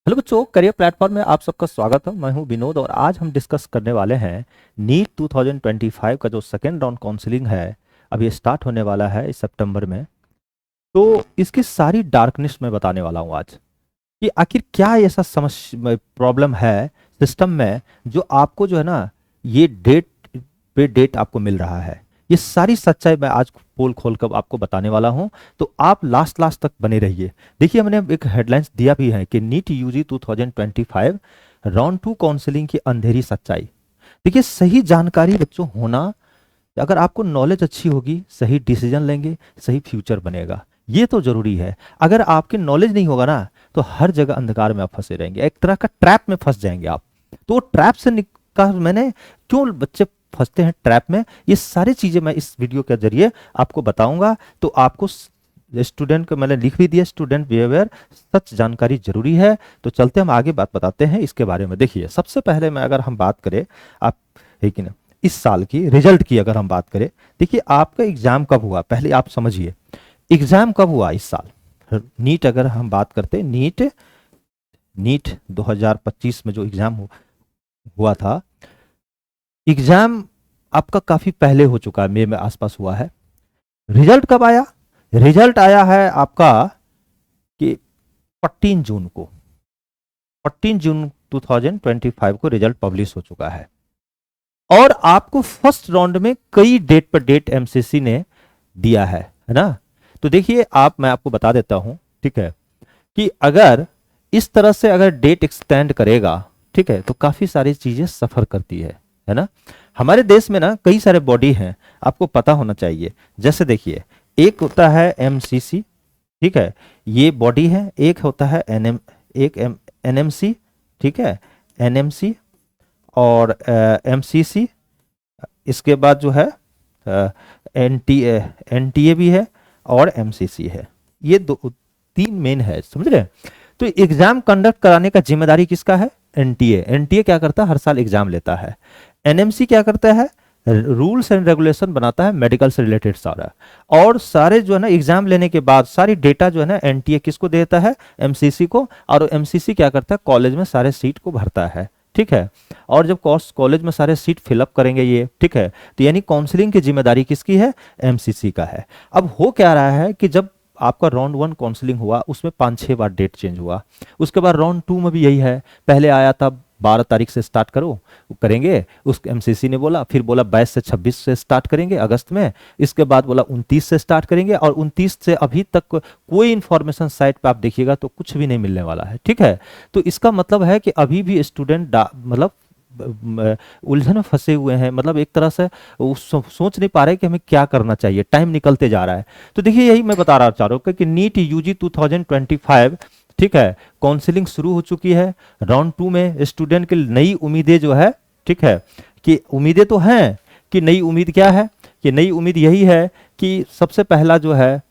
Hello बच्चों, career platform में आप सबका स्वागत है। मैं हूं विनोद और आज हम डिस्कस करने वाले हैं नीट 2025 का जो सेकेंड राउंड काउंसलिंग है। अब ये स्टार्ट होने वाला है इस सितंबर में। तो इसकी सारी डार्कनेस मैं बताने वाला हूं आज कि आखिर क्या ऐसा समस्या प्रॉब्लम है सिस्टम में जो आपको जो है ना, ये डेट पे डेट आपको मिल रहा है। ये सारी सच्चाई मैं आज पोल खोल कर आपको बताने वाला हूं। तो आप लास्ट लास्ट तक बने रहिए। देखिए, हमने एक हेडलाइंस दिया भी है कि NEET UG 2025 round two counselling की अंधेरी सच्चाई। देखिए, सही जानकारी बच्चों होना, अगर आपको नॉलेज अच्छी होगी, सही डिसीजन लेंगे, सही फ्यूचर बनेगा। ये तो जरूरी है। अगर आपके नॉलेज नहीं होगा ना, तो हर जगह अंधकार में आप फंसे रहेंगे, एक तरह का ट्रैप में फंस जाएंगे आप। तो ट्रैप से निकाल मैंने क्यों बच्चे फंसते हैं ट्रैप में, ये सारी चीजें मैं इस वीडियो के जरिए आपको बताऊंगा। तो आपको स्टूडेंट को मैंने लिख भी दिया, स्टूडेंट बिहेवियर सच जानकारी जरूरी है। तो चलते हम आगे बात बताते हैं इसके बारे में। देखिए, सबसे पहले मैं अगर हम बात करें, आप है कि ना, इस साल की रिजल्ट की अगर हम बात करें। देखिए, आपका एग्जाम कब हुआ, पहले आप समझिए एग्जाम कब हुआ इस साल। नीट अगर हम बात करते, नीट नीट 2025 में जो एग्जाम हुआ था, एग्जाम आपका काफी पहले हो चुका है, मई में आसपास हुआ है। रिजल्ट कब आया? रिजल्ट आया है आपका कि 14 जून को, 14 जून 2025 को रिजल्ट पब्लिश हो चुका है। और आपको फर्स्ट राउंड में कई डेट पर डेट एमसीसी ने दिया है ना। तो देखिए, मैं आपको बता देता हूं, ठीक है, कि अगर इस तरह से अगर डेट एक्सटेंड करेगा, ठीक है, तो काफी सारी चीजें सफर करती है ना। हमारे देश में ना कई सारे बॉडी हैं, आपको पता होना चाहिए। जैसे देखिए, एक होता है एमसीसी, ठीक है, ये बॉडी है। एक होता है एनएमसी, ठीक है, एनएमसी और एमसीसी। इसके बाद जो है एनटीए भी है और एमसीसी है। ये दो तीन मेन है, समझ रहे हैं। तो एग्जाम कंडक्ट कराने का जिम्मेदारी किसका है? एनटीए। एनटीए क्या करता है? हर साल एग्जाम लेता है। एनएमसी क्या करता है? रूल्स एंड रेगुलेशन बनाता है, मेडिकल से रिलेटेड सारा। और सारे जो है ना, एग्जाम लेने के बाद सारी डेटा जो है ना, एनटीए किसको देता है? एमसीसी को। और एमसीसी क्या करता है? कॉलेज में सारे सीट को भरता है, ठीक है। और जब कॉलेज में सारे सीट फिलअप करेंगे ये, ठीक है, तो यानी काउंसलिंग की जिम्मेदारी किसकी है? एमसीसी का है। अब हो क्या रहा है कि जब आपका राउंड 1 काउंसलिंग हुआ, उसमें 5-6 बार डेट चेंज हुआ। उसके बाद राउंड 2 में भी यही है। पहले आया था 12 तारीख से स्टार्ट करो, करेंगे। उस एमसीसी ने बोला, फिर बोला 22 से 26 से स्टार्ट करेंगे अगस्त में। इसके बाद बोला 29 से स्टार्ट करेंगे, और 29 से अभी तक कोई इंफॉर्मेशन साइट पे आप देखिएगा तो कुछ भी नहीं मिलने वाला है, ठीक है। तो इसका मतलब है कि अभी भी स्टूडेंट मतलब उलझन में फंसे हुए हैं। मतलब एक तरह से वो सोच नहीं पा रहे कि हमें क्या करना चाहिए, टाइम निकलते जा रहा है। तो देखिए, यही मैं बता रहा चाह रहा हूँ कि नीट यूजी 2025, ठीक है, काउंसलिंग शुरू हो चुकी है। राउंड 2 में स्टूडेंट की नई उम्मीदें जो है, ठीक है, कि उम्मीदें तो हैं। कि नई उम्मीद क्या है? कि नई उम्मीद यही है कि सबसे पहला जो है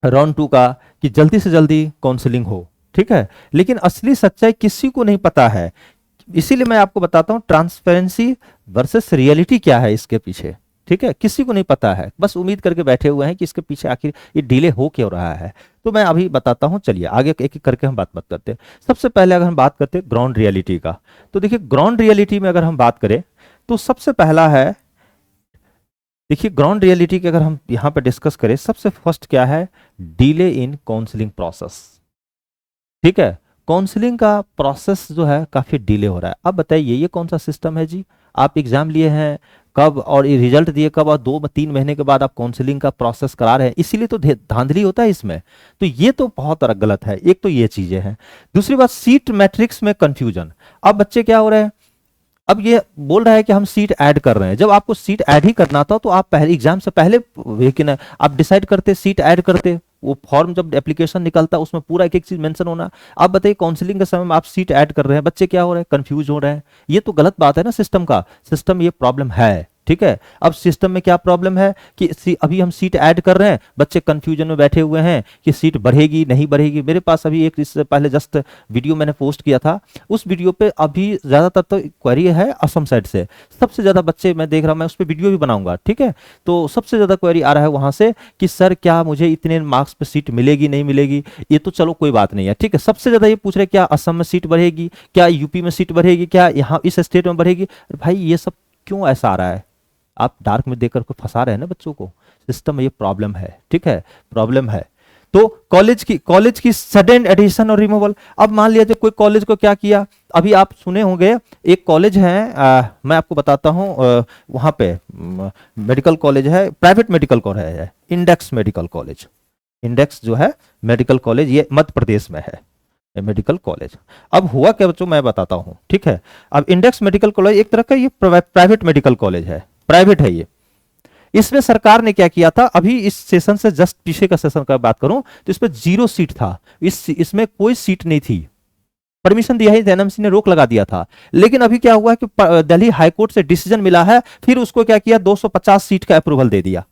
राउंड 2 का, कि जल्दी से जल्दी काउंसलिंग हो, ठीक है। लेकिन असली सच्चाई किसी को नहीं पता है। इसीलिए मैं आपको बताता हूं ट्रांसपेरेंसी वर्सेस रियलिटी क्या है इसके पीछे, ठीक है। किसी को नहीं पता है, बस उम्मीद करके बैठे हुए हैं कि इसके पीछे आखिर ये डिले हो क्यों रहा है। तो मैं अभी बताता हूं, चलिए आगे एक एक करके हम बात करते हैं। सबसे पहले अगर हम बात करते हैं ग्राउंड रियलिटी का, तो देखिए, ग्राउंड रियलिटी में अगर हम बात करें तो सबसे पहला है, देखिए, ग्राउंड रियलिटी की अगर हम यहां पर डिस्कस करें, सबसे फर्स्ट क्या है? डिले इन काउंसलिंग प्रोसेस, ठीक है। काउंसलिंग का प्रोसेस जो है काफी डिले हो रहा है। अब बताइए, ये कौन सा सिस्टम है जी? आप एग्जाम लिए हैं कब और ये रिजल्ट दिए कब, और 2-3 महीने के बाद आप काउंसलिंग का प्रोसेस करा रहे हैं। इसीलिए तो धांधली होता है इसमें। तो ये तो बहुत गलत है। एक तो ये चीजें हैं। दूसरी बात, सीट मैट्रिक्स में कंफ्यूजन। अब बच्चे क्या हो रहे हैं, अब ये बोल रहा है कि हम सीट ऐड कर रहे हैं। जब आपको सीट ऐड ही करना था तो आप पहले एग्जाम से पहले, लेकिन आप डिसाइड करते, सीट ऐड करते। वो फॉर्म जब एप्लीकेशन निकलता उसमें पूरा एक एक चीज मेंशन होना। आप बताइए, काउंसलिंग के समय में आप सीट ऐड कर रहे हैं, बच्चे क्या हो रहे हैं? कंफ्यूज हो रहे हैं। ये तो गलत बात है ना सिस्टम का। सिस्टम ये प्रॉब्लम है, ठीक है। अब सिस्टम में क्या प्रॉब्लम है कि अभी हम सीट ऐड कर रहे हैं, बच्चे कंफ्यूजन में बैठे हुए हैं कि सीट बढ़ेगी नहीं बढ़ेगी। मेरे पास अभी एक इससे पहले जस्ट वीडियो मैंने पोस्ट किया था, उस वीडियो पे अभी ज़्यादातर तो क्वेरी है असम साइड से, सबसे ज़्यादा बच्चे मैं देख रहा हूँ, मैं उस पर वीडियो भी बनाऊंगा, ठीक है। तो सबसे ज़्यादा क्वेरी आ रहा है वहाँ से कि सर क्या मुझे इतने मार्क्स पे सीट मिलेगी नहीं मिलेगी। ये तो चलो कोई बात नहीं है, ठीक है। सबसे ज़्यादा ये पूछ रहे क्या असम में सीट बढ़ेगी, क्या यूपी में सीट बढ़ेगी, क्या यहाँ इस स्टेट में बढ़ेगी। भाई ये सब क्यों ऐसा आ रहा है? आप डार्क में देकर को फंसा रहे हैं ना बच्चों को, सिस्टम में ये प्रॉब्लम है, ठीक है, प्रॉब्लम है। तो कॉलेज की सडन एडिशन और रिमूवल। अब मान लिया कोई कॉलेज को क्या किया, अभी आप सुने होंगे एक कॉलेज है, मैं आपको बताता हूँ, वहाँ पे मेडिकल कॉलेज है, प्राइवेट मेडिकल कॉलेज है, इंडेक्स मेडिकल कॉलेज, इंडेक्स जो है मेडिकल कॉलेज, ये मध्य प्रदेश में है मेडिकल कॉलेज। अब हुआ क्या बच्चों, मैं बताता हूं, ठीक है। अब इंडेक्स मेडिकल कॉलेज एक तरह का ये प्राइवेट मेडिकल कॉलेज है, प्राइवेट है ये। इसमें सरकार ने क्या किया था, अभी इस सेशन से जस्ट पीछे का सेशन का बात करूं तो इस पर 0 सीट था, इसमें कोई सीट नहीं थी, परमिशन दिया ही एनएमसी ने रोक लगा दिया था। लेकिन अभी क्या हुआ कि दिल्ली हाईकोर्ट से डिसीजन मिला है, फिर उसको क्या किया, 250 सीट का अप्रूवल दे दिया।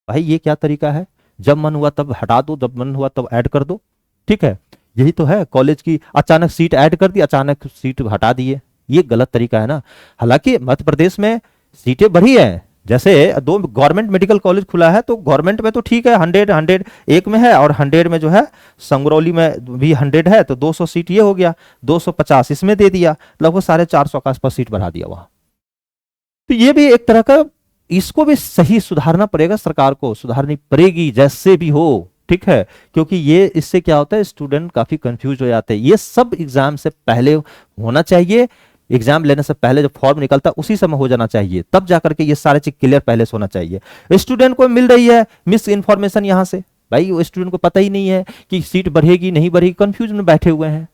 भाई ये क्या तरीका है, जब मन हुआ तब हटा दो, जब मन हुआ तब ऐड कर दो, ठीक है। यही तो है, कॉलेज की अचानक सीट ऐड कर दी, अचानक सीट हटा दिए, ये गलत तरीका है ना। हालांकि मध्य प्रदेश में सीटें बढ़ी हैं, जैसे 2 गवर्नमेंट मेडिकल कॉलेज खुला है, तो गवर्नमेंट में तो ठीक है, 100 एक में है, और 100 में जो है संगरौली में भी 100 है, तो 200 सीट ये हो गया, 250 इसमें दे दिया, लगभग 450 के आसपास सीट बढ़ा दिया वहां। तो ये भी एक तरह का, इसको भी सही सुधारना पड़ेगा, सरकार को सुधारनी पड़ेगी जैसे भी हो, ठीक है। क्योंकि ये इससे क्या होता है, स्टूडेंट काफी कंफ्यूज हो जाते हैं। ये सब एग्जाम से पहले होना चाहिए, एग्जाम लेने से पहले जो फॉर्म निकलता है उसी समय हो जाना चाहिए, तब जाकर के ये सारे चीज क्लियर पहले से होना चाहिए। स्टूडेंट को मिल रही है मिस इन्फॉर्मेशन यहां से, भाई वो स्टूडेंट को पता ही नहीं है कि सीट बढ़ेगी नहीं बढ़ेगी, कंफ्यूजन में बैठे हुए हैं।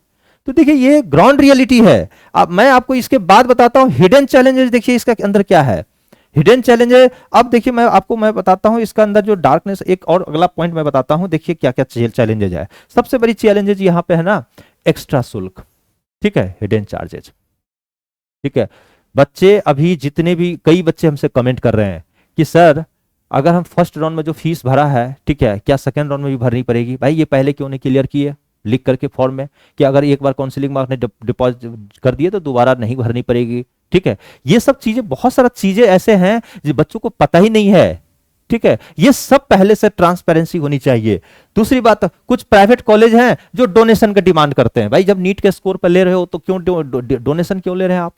तो देखिए ये ग्राउंड रियलिटी है। अब मैं आपको इसके बाद बताता हूं हिडन चैलेंजेस, देखिए इसका अंदर क्या है हिडन चैलेंज है। अब देखिए मैं बताता हूं इसका अंदर जो डार्कनेस, एक और अगला पॉइंट मैं बताता हूं, देखिए क्या क्या चैलेंजेज है। सबसे बड़ी चैलेंजेज यहां पे है ना, एक्स्ट्रा शुल्क, ठीक है, हिडन चार्जेज, ठीक है। बच्चे अभी जितने भी, कई बच्चे हमसे कमेंट कर रहे हैं कि सर अगर हम फर्स्ट राउंड में जो फीस भरा है, ठीक है, क्या सेकेंड राउंड में भी भरनी पड़ेगी? भाई ये पहले क्यों नहीं क्लियर किए लिख करके फॉर्म में कि अगर एक बार काउंसलिंग में आपने डिपॉजिट कर दिए तो दोबारा नहीं भरनी पड़ेगी, ठीक है। ये सब चीजें, बहुत सारा चीजें ऐसे हैं जो बच्चों को पता ही नहीं है, ठीक है। ये सब पहले से ट्रांसपेरेंसी होनी चाहिए। दूसरी बात, कुछ प्राइवेट कॉलेज हैं जो डोनेशन का डिमांड करते हैं। भाई जब नीट के स्कोर पर ले रहे हो तो क्यों डोनेशन क्यों ले रहे हैं आप?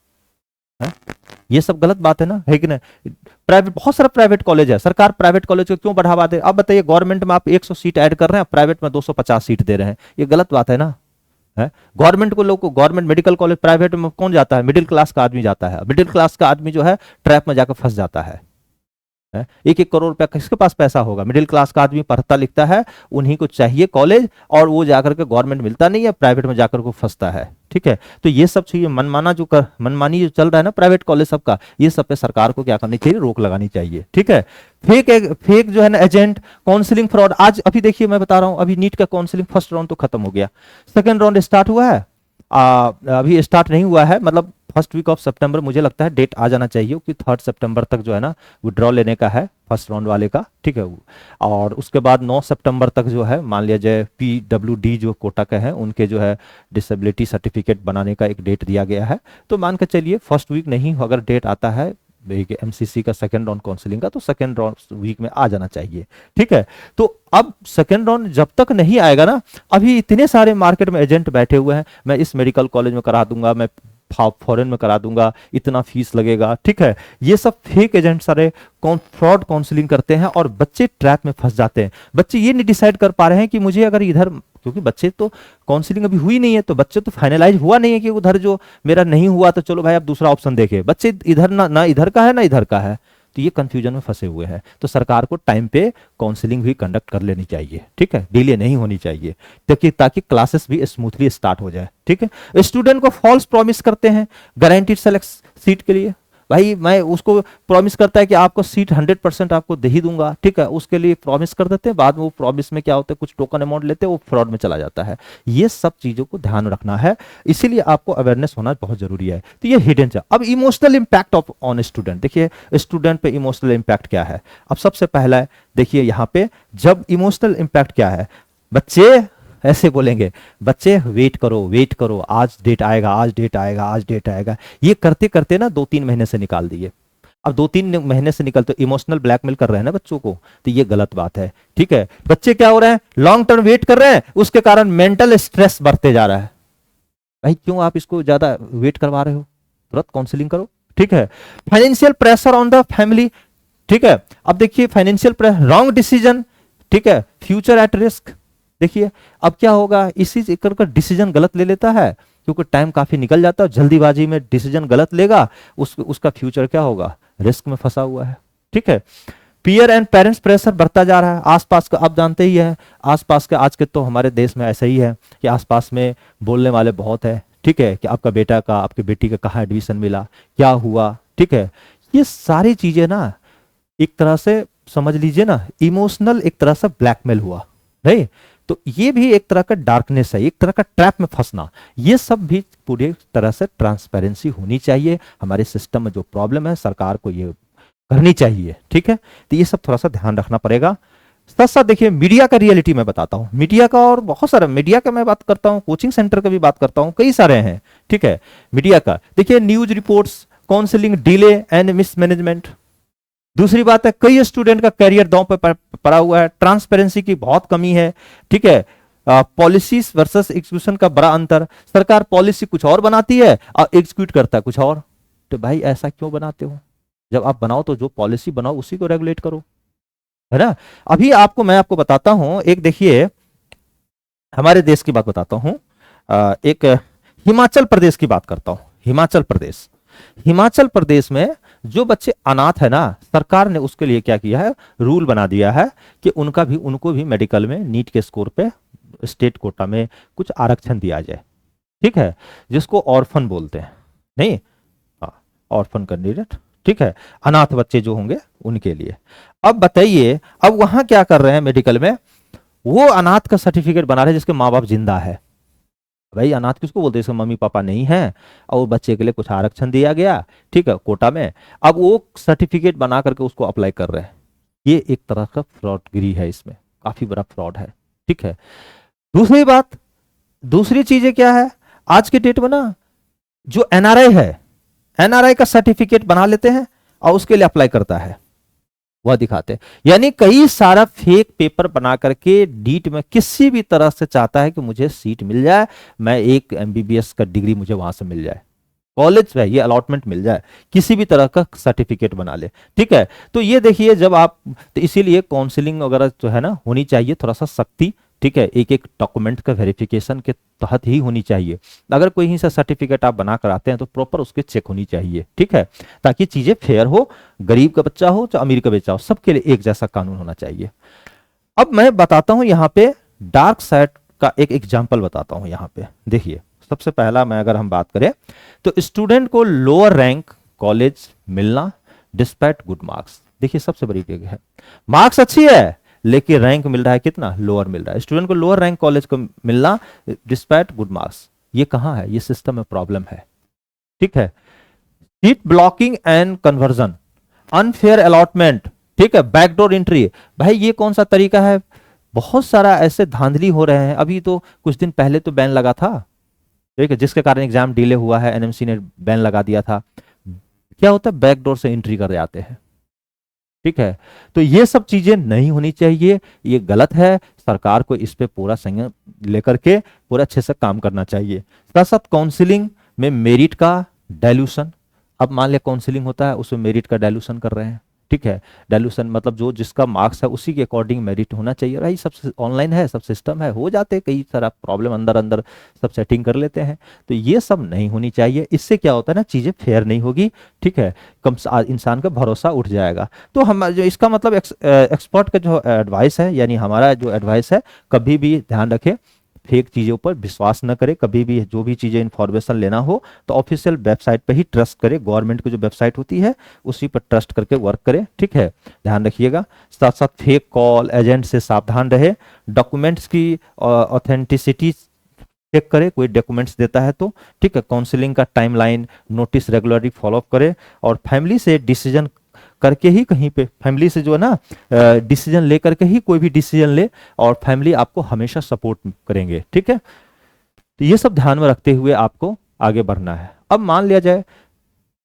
है? ये सब गलत बात है ना, है कि नहीं? प्राइवेट, बहुत सारा प्राइवेट कॉलेज है, सरकार प्राइवेट कॉलेज को क्यों बढ़ावा दे? अब बताइए, गवर्नमेंट में आप 100 सीट ऐड कर रहे हैं, प्राइवेट में 250 सीट दे रहे हैं, ये गलत बात है ना। है गवर्नमेंट को, लोग को गवर्नमेंट मेडिकल कॉलेज प्राइवेट में कौन जाता है? मिडिल क्लास का आदमी जाता है। मिडिल क्लास का आदमी जो है ट्रैप में जाकर फंस जाता है। 1-1 करोड़ रुपया किसके पास पैसा होगा? मिडिल क्लास का आदमी पढ़ता लिखता है, उन्हीं को चाहिए कॉलेज, और वो जाकर के गवर्नमेंट मिलता नहीं है, प्राइवेट में जाकर को फंसता है, ठीक है। तो ये सब चीजें मनमानी जो चल रहा है ना प्राइवेट कॉलेज सबका, ये सब पे सरकार को क्या करनी चाहिए? रोक लगानी चाहिए, ठीक है। फेक जो है ना एजेंट, काउंसलिंग फ्रॉड। आज अभी देखिए मैं बता रहा हूं, अभी नीट का काउंसलिंग फर्स्ट राउंड तो खत्म हो गया, सेकेंड राउंड स्टार्ट हुआ है, अभी स्टार्ट नहीं हुआ है, मतलब फर्स्ट वीक ऑफ सितंबर मुझे लगता है डेट आ जाना चाहिए, क्योंकि 3 सितंबर तक जो है ना विड्रॉ लेने का है फर्स्ट राउंड वाले का, ठीक है। और उसके बाद 9 सितंबर तक जो है, मान लिया जाए PWD जो कोटा के हैं उनके जो है डिसेबिलिटी सर्टिफिकेट बनाने का एक डेट दिया गया है। तो मान के चलिए फर्स्ट वीक नहीं, अगर डेट आता है MCC का सेकेंड राउंड काउंसलिंग का, तो सेकेंड राउंड वीक में आ जाना चाहिए, ठीक है। तो अब सेकेंड राउंड जब तक नहीं आएगा ना, अभी इतने सारे मार्केट में एजेंट बैठे हुए हैं, मैं इस मेडिकल कॉलेज में करा दूंगा, मैं फॉरेन में करा दूंगा, इतना फीस लगेगा, ठीक है। ये सब फेक एजेंट सारे फ्रॉड काउंसलिंग करते हैं और बच्चे ट्रैप में फंस जाते हैं। बच्चे ये नहीं डिसाइड कर पा रहे हैं कि मुझे अगर इधर, क्योंकि बच्चे तो काउंसलिंग अभी हुई नहीं है, तो बच्चे तो फाइनलाइज हुआ नहीं है कि उधर जो मेरा नहीं हुआ तो चलो भाई अब दूसरा ऑप्शन देखे। बच्चे इधर ना इधर का है ना इधर का है, तो ये कंफ्यूजन में फंसे हुए हैं। तो सरकार को टाइम पे काउंसलिंग भी कंडक्ट कर लेनी चाहिए, ठीक है, डिले नहीं होनी चाहिए, ताकि क्लासेस भी स्मूथली स्टार्ट हो जाए, ठीक है। स्टूडेंट को फॉल्स प्रॉमिस करते हैं गारंटीड सेलेक्ट सीट के लिए, भाई मैं उसको प्रॉमिस करता है कि आपको सीट 100% आपको दे ही दूंगा, ठीक है, उसके लिए प्रॉमिस कर देते हैं, बाद में वो प्रॉमिस में क्या होता है, कुछ टोकन अमाउंट लेते हैं, वो फ्रॉड में चला जाता है। ये सब चीजों को ध्यान रखना है, इसीलिए आपको अवेयरनेस होना बहुत जरूरी है। तो ये हिडन है। अब emotional impact of on student, देखिए स्टूडेंट पे इमोशनल इंपैक्ट क्या है। अब सबसे पहला है, देखिए यहाँ पे जब इमोशनल इंपैक्ट क्या है, बच्चे ऐसे बोलेंगे, बच्चे वेट करो, आज डेट आएगा, आज डेट आएगा, आज डेट आएगा। ये करते करते ना 2-3 महीने से निकाल दिए। अब 2-3 महीने से निकलते इमोशनल ब्लैकमेल कर रहे हैं ना बच्चों को, तो ये गलत बात है, ठीक है। बच्चे क्या हो रहे हैं, लॉन्ग टर्म वेट कर रहे हैं, उसके कारण मेंटल स्ट्रेस बढ़ते जा रहा है। भाई क्यों आप इसको ज्यादा वेट करवा रहे हो, तुरंत काउंसलिंग करो, ठीक है। Financial pressure on the family, ठीक है। अब देखिए फाइनेंशियल प्रेशर, रॉन्ग डिसीजन, ठीक है, फ्यूचर एट रिस्क। देखिए अब क्या होगा, इसी चक्कर का डिसीजन गलत ले लेता है, क्योंकि टाइम काफी निकल जाता है, जल्दीबाजी में डिसीजन गलत लेगा, उसका फ्यूचर क्या होगा, रिस्क में फंसा हुआ है, ठीक है। पीयर एंड पेरेंट्स प्रेशर बढ़ता जा रहा है, आसपास का आप जानते ही है, आसपास के आज के तो हमारे देश में ऐसा ही है कि आसपास में बोलने वाले बहुत है, ठीक है, कि आपका बेटा का, आपकी बेटी का कहाँ एडमिशन मिला, क्या हुआ, ठीक है। ये सारी चीजें ना एक तरह से समझ लीजिए ना, इमोशनल एक तरह से ब्लैकमेल हुआ, नहीं तो ये भी एक तरह का डार्कनेस है, एक तरह का ट्रैप में फंसना। ये सब भी पूरी तरह से ट्रांसपेरेंसी होनी चाहिए। हमारे सिस्टम में जो प्रॉब्लम है, सरकार को ये करनी चाहिए, ठीक है। तो ये सब थोड़ा सा ध्यान रखना पड़ेगा। साथ साथ देखिए मीडिया का रियलिटी मैं बताता हूँ, मीडिया का, और बहुत सारा मीडिया का मैं बात करता हूँ, कोचिंग सेंटर का भी बात करता हूँ, कई सारे हैं, ठीक है। मीडिया का देखिए, news reports, counselling delay and mismanagement. दूसरी बात है, कई स्टूडेंट का करियर दांव पे पड़ा हुआ है, ट्रांसपेरेंसी की बहुत कमी है, ठीक है। पॉलिसीज वर्सेस एग्जीक्यूशन का बड़ा अंतर, सरकार पॉलिसी कुछ और बनाती है और एग्जीक्यूट करता है कुछ और। तो भाई ऐसा क्यों बनाते हो, जब आप बनाओ तो जो पॉलिसी बनाओ उसी को रेगुलेट करो, है ना। अभी मैं आपको बताता हूं, एक देखिए हमारे देश की बात बताता हूं, एक हिमाचल प्रदेश की बात करता हूं। हिमाचल प्रदेश में जो बच्चे अनाथ है ना, सरकार ने उसके लिए क्या किया है, रूल बना दिया है कि उनको भी मेडिकल में नीट के स्कोर पे स्टेट कोटा में कुछ आरक्षण दिया जाए, ठीक है, जिसको ऑर्फन बोलते हैं, नहीं ऑर्फन कैंडिडेट, ठीक है, अनाथ बच्चे जो होंगे उनके लिए। अब बताइए, अब वहां क्या कर रहे हैं मेडिकल में, वो अनाथ का सर्टिफिकेट बना रहे हैं जिसके माँ बाप जिंदा है। भाई अनाथ किसको बोलते हैं, इसके मम्मी पापा नहीं है और बच्चे के लिए कुछ आरक्षण दिया गया, ठीक है, कोटा में। अब वो सर्टिफिकेट बना करके उसको अप्लाई कर रहे हैं। ये एक तरह का फ्रॉडगिरी है, इसमें काफी बड़ा फ्रॉड है, ठीक है। दूसरी चीजें क्या है, आज के डेट में ना जो एनआरआई है, एनआरआई का सर्टिफिकेट बना लेते हैं और उसके लिए अप्लाई करता है, वह दिखाते हैं। यानी कई सारा फेक पेपर बना करके डीट में किसी भी तरह से चाहता है कि मुझे सीट मिल जाए, मैं एक एमबीबीएस का डिग्री मुझे वहां से मिल जाए, कॉलेज में ये अलॉटमेंट मिल जाए, किसी भी तरह का सर्टिफिकेट बना ले, ठीक है। तो ये देखिए जब आप, तो इसीलिए काउंसलिंग वगैरह जो है ना होनी चाहिए थोड़ा सा सख्ती, ठीक है, एक एक डॉक्यूमेंट का वेरिफिकेशन के तहत ही होनी चाहिए। अगर कोई ही सा सर्टिफिकेट आप बना कर आते हैं तो प्रॉपर उसके चेक होनी चाहिए, ठीक है, ताकि चीजें फेयर हो, गरीब का बच्चा हो चाहे अमीर का बच्चा हो, सबके लिए एक जैसा कानून होना चाहिए। अब मैं बताता हूं यहाँ पे डार्क साइड का एक एग्जाम्पल बताता हूं। यहाँ पे देखिए, सबसे पहला मैं अगर हम बात करें तो स्टूडेंट को लोअर रैंक कॉलेज मिलना डिस्पाइट गुड मार्क्स। देखिए सबसे बड़ी जगह है, मार्क्स अच्छी है लेकिन रैंक मिल रहा है कितना, लोअर मिल रहा है। स्टूडेंट को लोअर रैंक कॉलेज को मिलना डिस्पाइट गुड मार्क्स, ये कहां है, ये सिस्टम में प्रॉब्लम है, ठीक है। Seat blocking and conversion, unfair allotment, ठीक है, बैकडोर एंट्री। भाई ये कौन सा तरीका है, बहुत सारा ऐसे धांधली हो रहे हैं। अभी तो कुछ दिन पहले तो बैन लगा था, ठीक है, जिसके कारण एग्जाम डिले हुआ है, एनएमसी ने बैन लगा दिया था। क्या होता है, बैकडोर से एंट्री कर जाते हैं, ठीक है। तो ये सब चीजें नहीं होनी चाहिए, ये गलत है। सरकार को इस पे पूरा संयम लेकर के पूरा अच्छे से काम करना चाहिए। साथ साथ काउंसलिंग में मेरिट का डाइल्यूशन, अब मान लिया काउंसलिंग होता है उसमें मेरिट का डाइल्यूशन कर रहे हैं, ठीक है। डाइल्यूशन मतलब जो जिसका मार्क्स है उसी के अकॉर्डिंग मेरिट होना चाहिए। भाई सब ऑनलाइन है, सब सिस्टम है, हो जाते कई सारा प्रॉब्लम, अंदर अंदर सब सेटिंग कर लेते हैं। तो ये सब नहीं होनी चाहिए, इससे क्या होता है ना, चीजें फेयर नहीं होगी, ठीक है, कम इंसान का भरोसा उठ जाएगा। तो हम जो इसका मतलब एक्सपर्ट का जो एडवाइस है, यानी हमारा जो एडवाइस है, कभी भी ध्यान रखें फेक चीज़ों पर विश्वास न करें कभी भी। जो भी चीज़ें इन्फॉर्मेशन लेना हो तो ऑफिशियल वेबसाइट पे ही ट्रस्ट करें, गवर्नमेंट की जो वेबसाइट होती है उसी पर ट्रस्ट करके वर्क करें, ठीक है, ध्यान रखिएगा। साथ साथ फेक कॉल एजेंट से सावधान रहे। डॉक्यूमेंट्स की ऑथेंटिसिटी चेक करें, कोई डॉक्यूमेंट्स देता है तो, ठीक है। काउंसलिंग का टाइमलाइन नोटिस रेगुलरली फॉलोअप करें, और फैमिली से डिसीजन करके ही कहीं पे, फैमिली से जो है ना डिसीजन ले करके ही कोई भी डिसीजन ले, और फैमिली आपको हमेशा सपोर्ट करेंगे, ठीक है। तो ये सब ध्यान में रखते हुए आपको आगे बढ़ना है। अब मान लिया जाए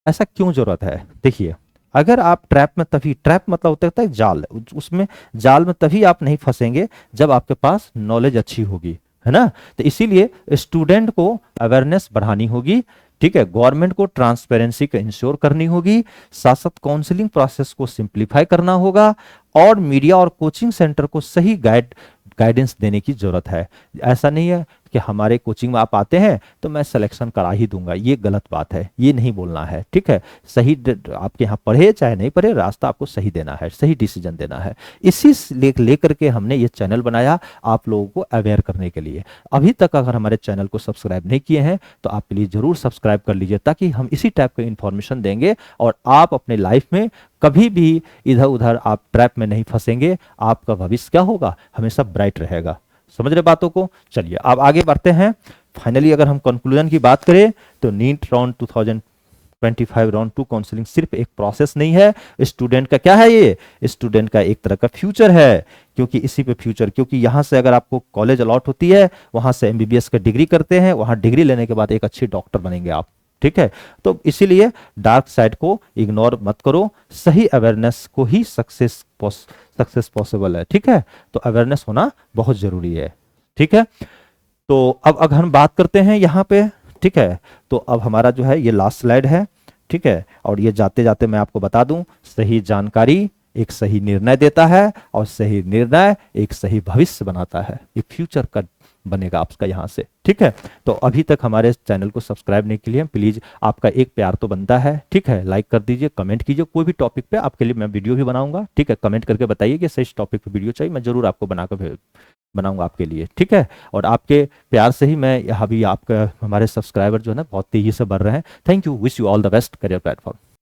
ऐसा क्यों जरूरत है, देखिए अगर आप ट्रैप में, तभी ट्रैप मतलब होता है जाल, उसमें जाल में तभी आप नहीं फंसेंगे जब आपके पास नॉलेज अच्छी होगी, है ना। तो इसीलिए स्टूडेंट को अवेयरनेस बढ़ानी होगी, ठीक है। गवर्नमेंट को ट्रांसपेरेंसी का इंश्योर करनी होगी, साथ साथ काउंसलिंग प्रोसेस को सिंप्लीफाई करना होगा, और मीडिया और कोचिंग सेंटर को सही गाइडेंस देने की जरूरत है। ऐसा नहीं है कि हमारे कोचिंग में आप आते हैं तो मैं सिलेक्शन करा ही दूंगा, ये गलत बात है, ये नहीं बोलना है, ठीक है। सही आपके यहाँ पढ़े चाहे नहीं पढ़े, रास्ता आपको सही देना है, सही डिसीजन देना है। इसी लेकर के हमने ये चैनल बनाया आप लोगों को अवेयर करने के लिए। अभी तक अगर हमारे चैनल को सब्सक्राइब नहीं किए हैं तो आप प्लीज जरूर सब्सक्राइब कर लीजिए, ताकि हम इसी टाइप का इंफॉर्मेशन देंगे और आप अपने लाइफ में कभी भी इधर उधर आप ट्रैप में नहीं फंसेंगे। आपका भविष्य क्या होगा, हमेशा ब्राइट रहेगा। समझ रहे बातों को। चलिए अब आगे बढ़ते हैं। फाइनली अगर हम कंक्लूजन की बात करें तो नीट राउंड 2025 राउंड 2 काउंसलिंग सिर्फ एक प्रोसेस नहीं है, स्टूडेंट का क्या है, ये स्टूडेंट का एक तरह का फ्यूचर है। क्योंकि इसी पे फ्यूचर, क्योंकि यहां से अगर आपको कॉलेज अलॉट होती है, वहां से एमबीबीएस का डिग्री करते हैं, वहां डिग्री लेने के बाद एक अच्छी डॉक्टर बनेंगे आप, ठीक है। तो इसीलिए डार्क साइड को इग्नोर मत करो, सही अवेयरनेस को ही सक्सेस पॉसिबल है, ठीक है। तो अवेयरनेस होना बहुत जरूरी है, ठीक है। तो अब अगर हम बात करते हैं यहाँ पे, ठीक है, तो अब हमारा जो है ये लास्ट स्लाइड है, ठीक है। और ये जाते जाते मैं आपको बता दूं, सही जानकारी एक सही निर्णय देता है, और सही निर्णय एक सही भविष्य बनाता है। ये फ्यूचर का बनेगा आपका यहाँ से, ठीक है। तो अभी तक हमारे चैनल को सब्सक्राइब नहीं के लिए प्लीज आपका एक प्यार तो बनता है, ठीक है। लाइक कर दीजिए, कमेंट कीजिए, कोई भी टॉपिक पे आपके लिए मैं वीडियो भी बनाऊंगा, ठीक है। कमेंट करके बताइए कि सही टॉपिक पे वीडियो चाहिए, मैं जरूर आपको बनाकर बनाऊंगा आपके लिए, ठीक है। और आपके प्यार से ही मैं यहाँ भी आपका, हमारे सब्सक्राइबर जो है ना बहुत तेजी से बढ़ रहे हैं। Thank you, wish you all the best career platform.